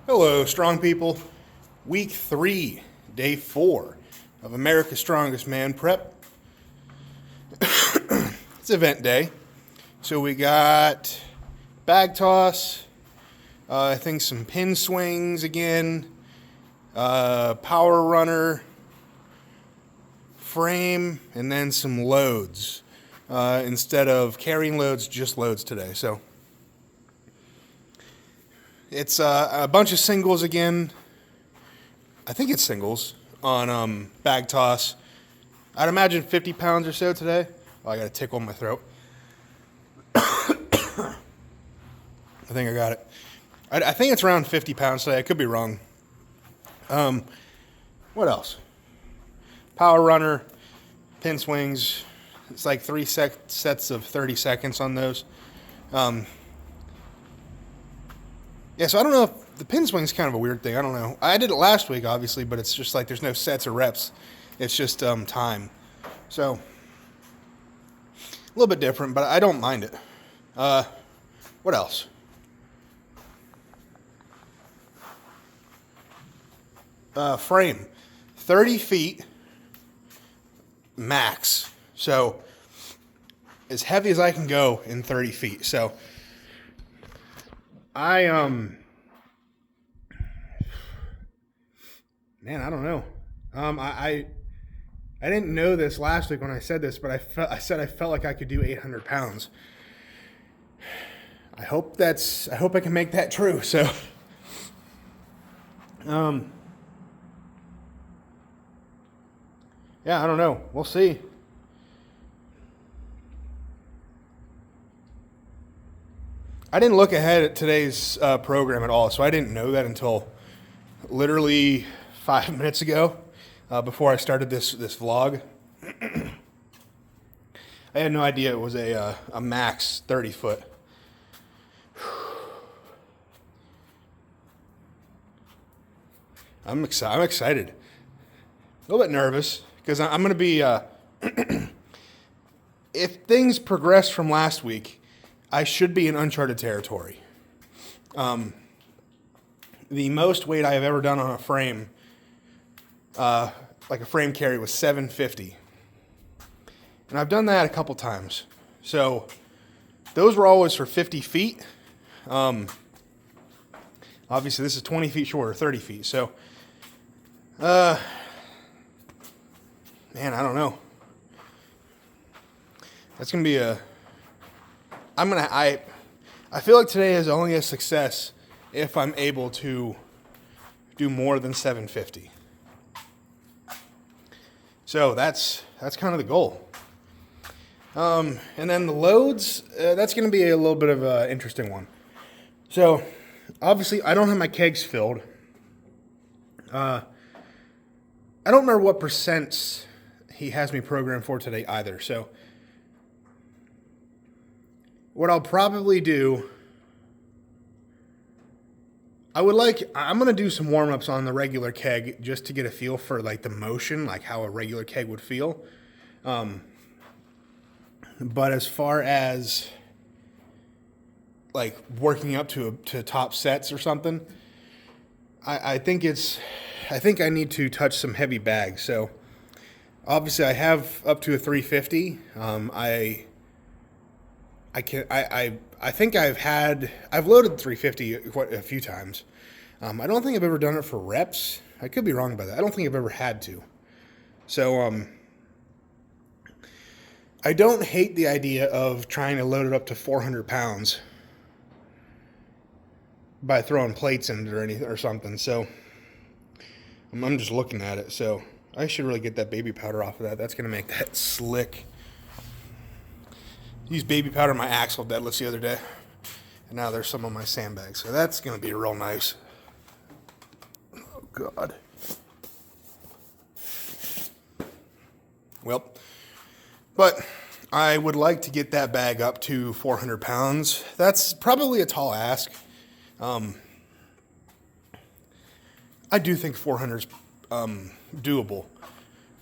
Hello, strong people. Week 3, day 4 of America's Strongest Man Prep. It's event day. So we got bag toss, I think some pin swings again, power runner, frame, and then some loads. Instead of carrying loads, just loads today. So it's a bunch of singles again. I think it's singles on bag toss. I'd imagine 50 pounds or so today. Oh, I got a tickle in my throat. I think I got it. I think it's around 50 pounds today. I could be wrong. What else? Power runner, pin swings. It's like three sets of 30 seconds on those. Yeah, so I don't know if the pin swing's kind of a weird thing. I don't know. I did it last week, obviously, but it's just like there's no sets or reps. It's just time. So, a little bit different, but I don't mind it. What else? Frame. 30 feet max. So, as heavy as I can go in 30 feet. So, man, I don't know. I didn't know this last week when I said this, but I said I felt like I could do 800 pounds. I hope I can make that true. So, yeah, I don't know. We'll see. I didn't look ahead at today's program at all, so I didn't know that until literally 5 minutes ago, before I started this vlog. I had no idea it was a max 30 foot. I'm excited. A little bit nervous because I'm going to be. If things progress from last week, I should be in uncharted territory. The most weight I have ever done on a frame, like a frame carry, was 750. And I've done that a couple times. So those were always for 50 feet. Obviously, this is 20 feet shorter, 30 feet. So, man, I don't know. That's going to be I feel like today is only a success if I'm able to do more than 750. So that's kind of the goal. And then the loads, that's going to be a little bit of an interesting one. So obviously I don't have my kegs filled. I don't remember what percents he has me programmed for today either. So what I'll probably do, I'm going to do some warm-ups on the regular keg just to get a feel for like the motion, like how a regular keg would feel. But as far as like working up to top sets or something, I think I need to touch some heavy bags. So obviously I have up to a 350. I think I've loaded 350 quite a few times. I don't think I've ever done it for reps. I could be wrong about that. I don't think I've ever had to. So, I don't hate the idea of trying to load it up to 400 pounds by throwing plates in it or anything or something. So, I'm just looking at it. So, I should really get that baby powder off of that. That's going to make that slick. Used baby powder on my axle deadlifts the other day, and now there's some on my sandbags, so that's going to be real nice. Oh, God. Well, but I would like to get that bag up to 400 pounds. That's probably a tall ask. I do think 400 is doable.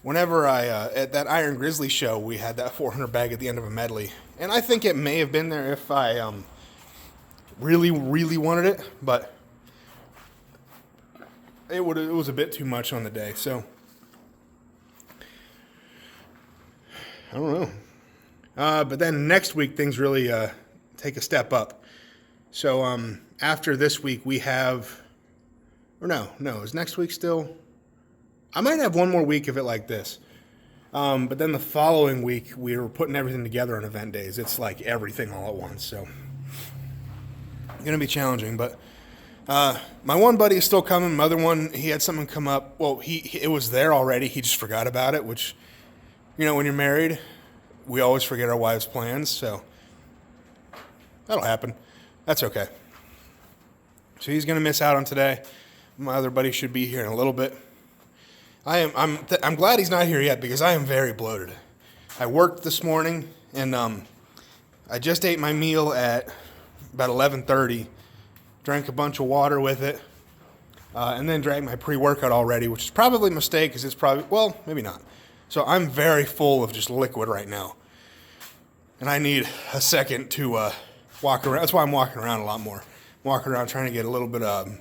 Whenever at that Iron Grizzly show, we had that 400 bag at the end of a medley. And I think it may have been there if I really, really wanted it. But it was a bit too much on the day. So I don't know. But then next week things really take a step up. So after this week we have, or no, is next week still? I might have one more week of it like this. But then the following week we were putting everything together on event days. It's like everything all at once. So it's gonna be challenging. But my one buddy is still coming. My other one, he had something come up. Well, it was there already. He just forgot about it, which, you know, when you're married, we always forget our wives' plans, so that'll happen. That's okay. So he's gonna miss out on today. My other buddy should be here in a little bit. I'm glad he's not here yet because I am very bloated. I worked this morning and I just ate my meal at about 11:30. Drank a bunch of water with it, and then drank my pre-workout already, which is probably a mistake because it's probably, well, maybe not. So I'm very full of just liquid right now. And I need a second to walk around. That's why I'm walking around a lot more. Walking around trying to get a little bit of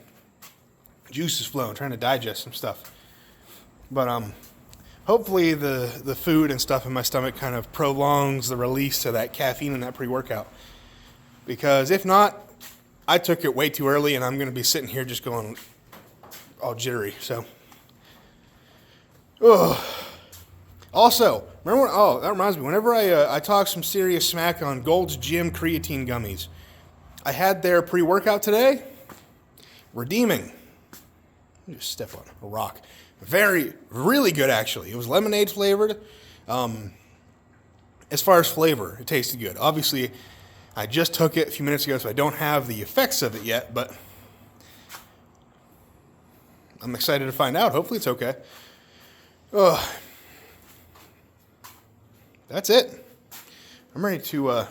juices flowing, trying to digest some stuff. But hopefully the food and stuff in my stomach kind of prolongs the release of that caffeine and that pre-workout. Because if not, I took it way too early and I'm going to be sitting here just going all jittery. So, also, remember when, that reminds me, whenever I talk some serious smack on Gold's Gym creatine gummies, I had their pre-workout today. Redeeming. Let me just step on a rock. Really good actually. It was lemonade flavored. As far as flavor, it tasted good. Obviously, I just took it a few minutes ago, so I don't have the effects of it yet, but I'm excited to find out. Hopefully it's okay. That's it. I'm ready to,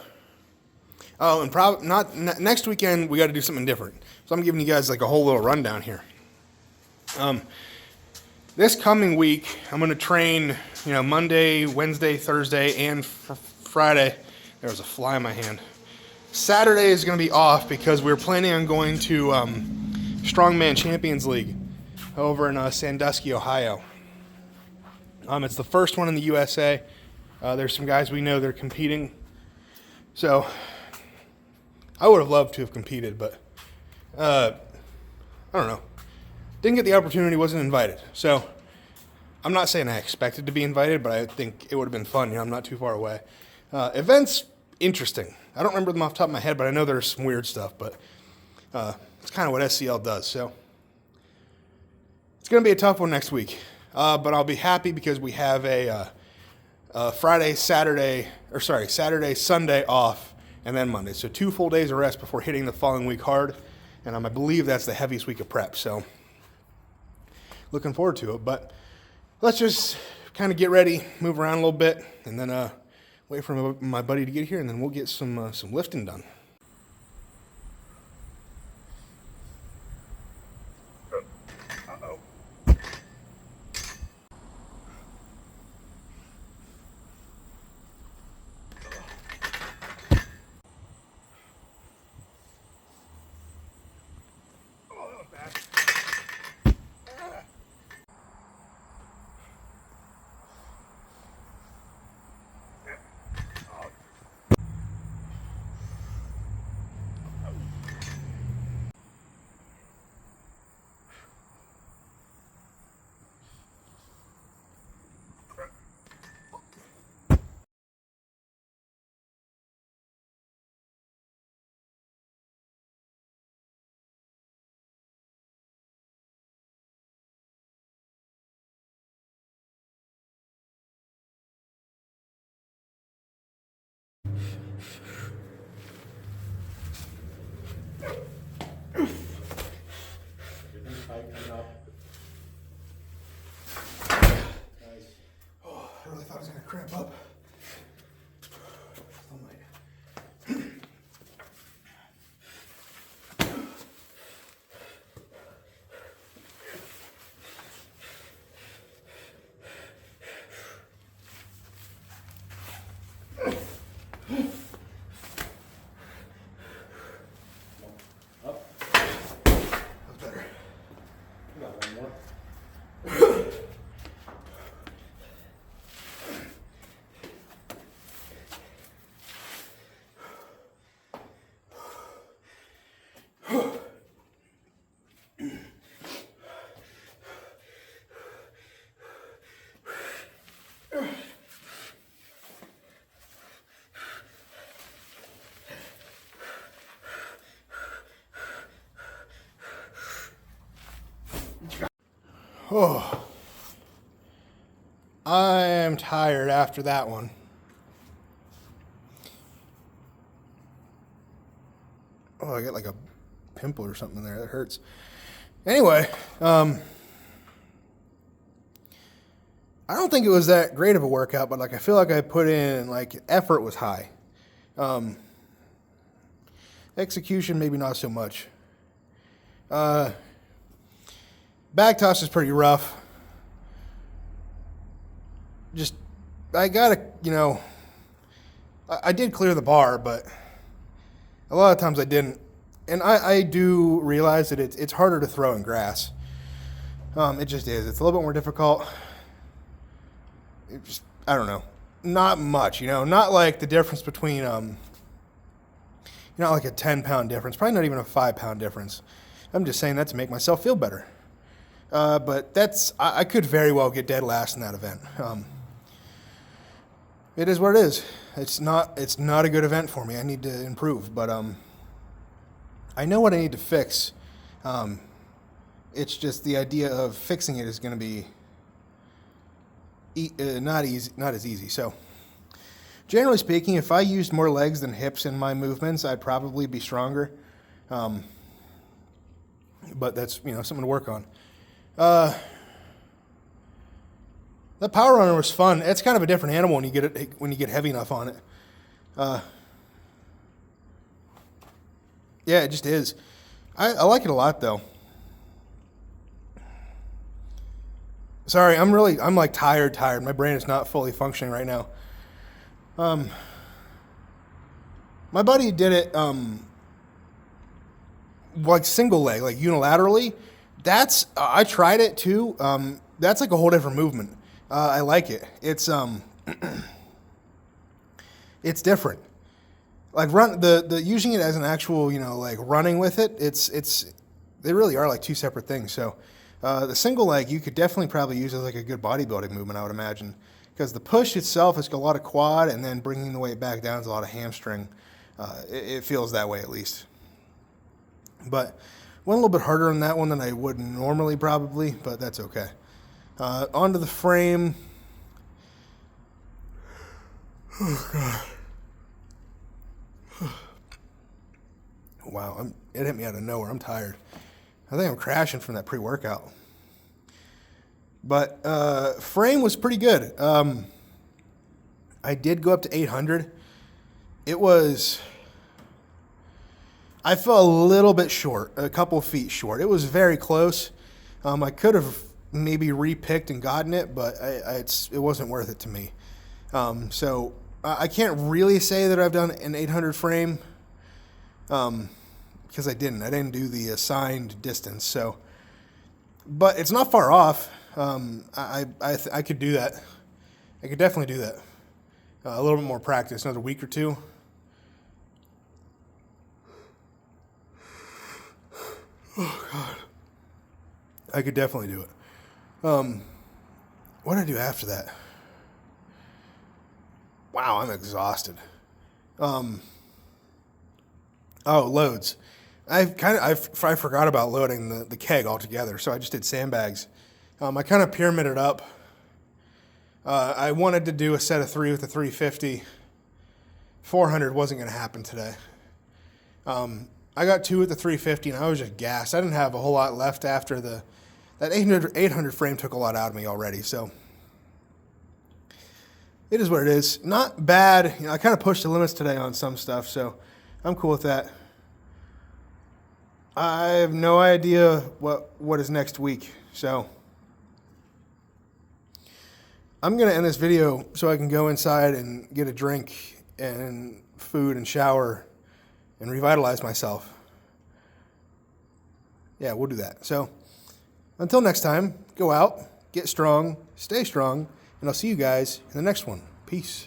and next weekend, we got to do something different. So I'm giving you guys like a whole little rundown here. This coming week, I'm going to train, Monday, Wednesday, Thursday, and Friday. There was a fly in my hand. Saturday is going to be off because we're planning on going to Strongman Champions League over in Sandusky, Ohio. It's the first one in the USA. There's some guys we know that are competing. So I would have loved to have competed, but I don't know. Didn't get the opportunity, wasn't invited. So I'm not saying I expected to be invited, but I think it would have been fun. I'm not too far away. Events, interesting. I don't remember them off the top of my head, but I know there's some weird stuff, but it's kind of what SCL does. So it's going to be a tough one next week, but I'll be happy because we have a Saturday, Sunday off, and then Monday. So 2 full days of rest before hitting the following week hard, and I believe that's the heaviest week of prep. So looking forward to it, but let's just kind of get ready, move around a little bit, and then wait for my buddy to get here, and then we'll get some lifting done. Oh, I am tired after that one. Oh, I got like a pimple or something there. That hurts. Anyway, I don't think it was that great of a workout, but like I feel like I put in, like, effort was high. Execution maybe not so much. Back toss is pretty rough. Just I gotta, I did clear the bar, but a lot of times I didn't. And I do realize that it's harder to throw in grass. It just is. It's a little bit more difficult. It just, I don't know. Not much, Not like the difference between, not like a 10-pound difference. Probably not even a 5-pound difference. I'm just saying that to make myself feel better. But I could very well get dead last in that event. It is what it is. It's not a good event for me. I need to improve, but I know what I need to fix. It's just the idea of fixing it is going to be not as easy. So, generally speaking, if I used more legs than hips in my movements, I'd probably be stronger. But that's something to work on. That power runner was fun. It's kind of a different animal when you get heavy enough on it. Yeah, it just is. I like it a lot though. Sorry, I'm like tired. My brain is not fully functioning right now. My buddy did it like single leg, like unilaterally. I tried it too. That's like a whole different movement. I like it. It's it's different. Like the using it as an actual, like running with it. They really are like two separate things. So the single leg you could definitely probably use as like a good bodybuilding movement, I would imagine, because the push itself is a lot of quad, and then bringing the weight back down is a lot of hamstring. It feels that way at least. But went a little bit harder on that one than I would normally probably, but that's okay. Onto the frame. Oh, God. Wow, it hit me out of nowhere. I'm tired. I think I'm crashing from that pre-workout. But frame was pretty good. I did go up to 800. I fell a little bit short, a couple feet short. It was very close. I could have maybe repicked and gotten it, but it wasn't worth it to me. So I can't really say that I've done an 800 frame because I didn't do the assigned distance. So, but it's not far off. I could do that. I could definitely do that. A little bit more practice, another week or two. Oh, God. I could definitely do it. What did I do after that? Wow, I'm exhausted. Loads. I forgot about loading the keg altogether, so I just did sandbags. I kind of pyramided up. I wanted to do a set of 3 with the 350. 400 wasn't going to happen today. I got 2 with the 350, and I was just gassed. I didn't have a whole lot left after that 800 frame took a lot out of me already, so it is what it is. Not bad. I kind of pushed the limits today on some stuff, so I'm cool with that. I have no idea what is next week, so I'm going to end this video so I can go inside and get a drink and food and shower and revitalize myself. Yeah, we'll do that. So until next time, go out, get strong, stay strong, and I'll see you guys in the next one. Peace.